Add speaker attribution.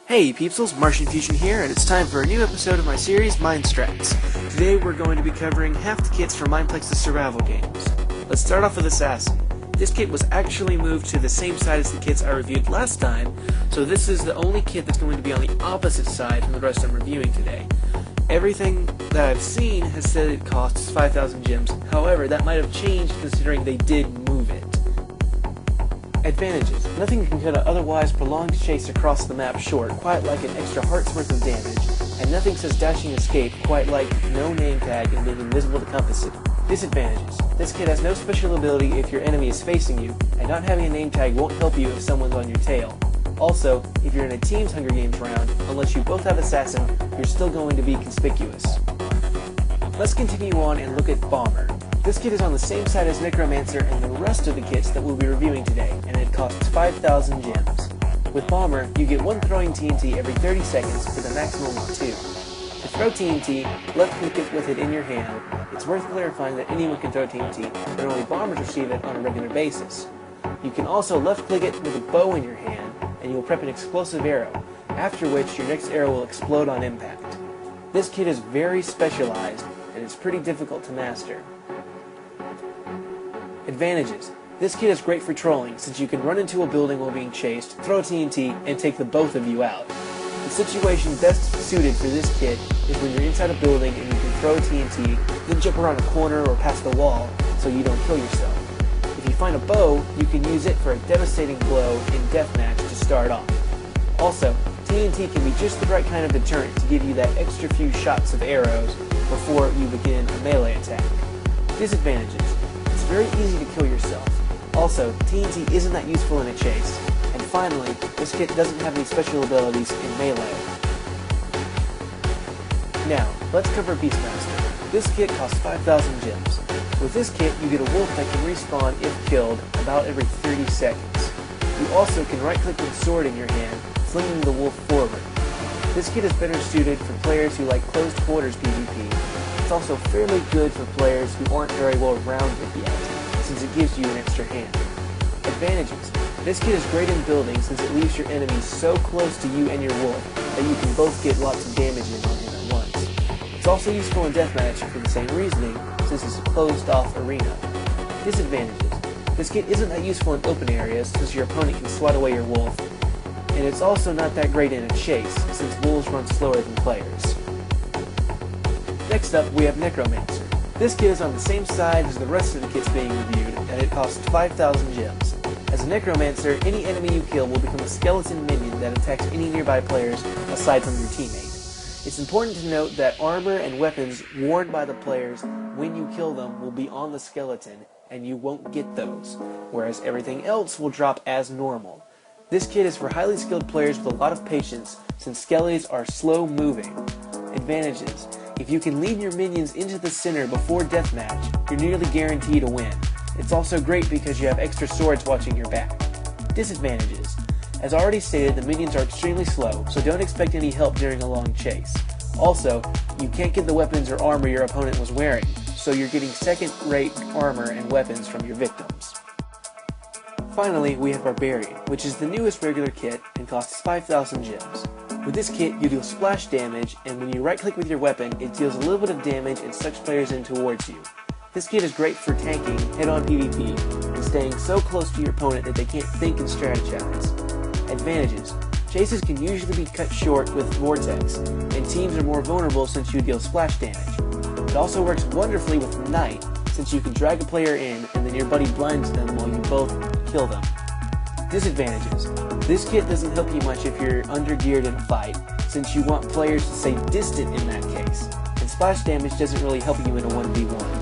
Speaker 1: Hey Peepsels, Martian Fusion here, and it's time for a new episode of my series, MineStrats. Today we're going to be covering half the kits from MinePlex's survival games. Let's start off with Assassin. This kit was actually moved to the same side as the kits I reviewed last time, so this is the only kit that's going to be on the opposite side from the rest I'm reviewing today. Everything that I've seen has said it costs 5,000 gems, however that might have changed considering they did move it. Advantages. Nothing can cut an otherwise prolonged chase across the map short, quite like an extra heart's worth of damage, and nothing says dashing escape quite like no name tag and being invisible to compass it. Disadvantages. This kit has no special ability if your enemy is facing you, and not having a name tag won't help you if someone's on your tail. Also, if you're in a team's Hunger Games round, unless you both have Assassin, you're still going to be conspicuous. Let's continue on and look at Bomber. This kit is on the same side as Necromancer and the rest of the kits that we'll be reviewing today, and it costs 5,000 gems. With Bomber, you get one throwing TNT every 30 seconds with a maximum of 2. To throw TNT, left-click it with it in your hand. It's worth clarifying that anyone can throw TNT, but only bombers receive it on a regular basis. You can also left-click it with a bow in your hand, and you'll prep an explosive arrow, after which your next arrow will explode on impact. This kit is very specialized, and it's pretty difficult to master. Advantages. This kit is great for trolling, since you can run into a building while being chased, throw TNT, and take the both of you out. The situation best suited for this kit is when you're inside a building and you can throw TNT, then jump around a corner or past the wall, so you don't kill yourself. If you find a bow, you can use it for a devastating blow in deathmatch to start off. Also, TNT can be just the right kind of deterrent to give you that extra few shots of arrows before you begin a melee attack. Disadvantages. It's very easy to kill yourself. Also, TNT isn't that useful in a chase. And finally, this kit doesn't have any special abilities in melee. Now, let's cover Beastmaster. This kit costs 5,000 gems. With this kit, you get a wolf that can respawn if killed about every 30 seconds. You also can right-click with a sword in your hand, flinging the wolf forward. This kit is better suited for players who like closed quarters PvP. It's also fairly good for players who aren't very well rounded yet, since it gives you an extra hand. Advantages. This kit is great in building since it leaves your enemies so close to you and your wolf that you can both get lots of damage in on him at once. It's also useful in deathmatch for the same reasoning, since it's a closed-off arena. Disadvantages. This kit isn't that useful in open areas since your opponent can swat away your wolf, and it's also not that great in a chase since wolves run slower than players. Next up, we have Necromancer. This kit is on the same side as the rest of the kits being reviewed, and it costs 5,000 gems. As a Necromancer, any enemy you kill will become a skeleton minion that attacks any nearby players aside from your teammate. It's important to note that armor and weapons worn by the players when you kill them will be on the skeleton, and you won't get those, whereas everything else will drop as normal. This kit is for highly skilled players with a lot of patience, since skellies are slow moving. Advantages. If you can lead your minions into the center before deathmatch, you're nearly guaranteed a win. It's also great because you have extra swords watching your back. Disadvantages. As already stated, the minions are extremely slow, so don't expect any help during a long chase. Also, you can't get the weapons or armor your opponent was wearing, so you're getting second-rate armor and weapons from your victims. Finally, we have Barbarian, which is the newest regular kit and costs 5,000 gems. With this kit, you deal splash damage, and when you right-click with your weapon, it deals a little bit of damage and sucks players in towards you. This kit is great for tanking, head-on PvP, and staying so close to your opponent that they can't think and strategize. Advantages. Chases can usually be cut short with Vortex, and teams are more vulnerable since you deal splash damage. It also works wonderfully with Night, since you can drag a player in, and then your buddy blinds them while you both kill them. Disadvantages. This kit doesn't help you much if you're under-geared in a fight, since you want players to stay distant in that case, and splash damage doesn't really help you in a 1v1.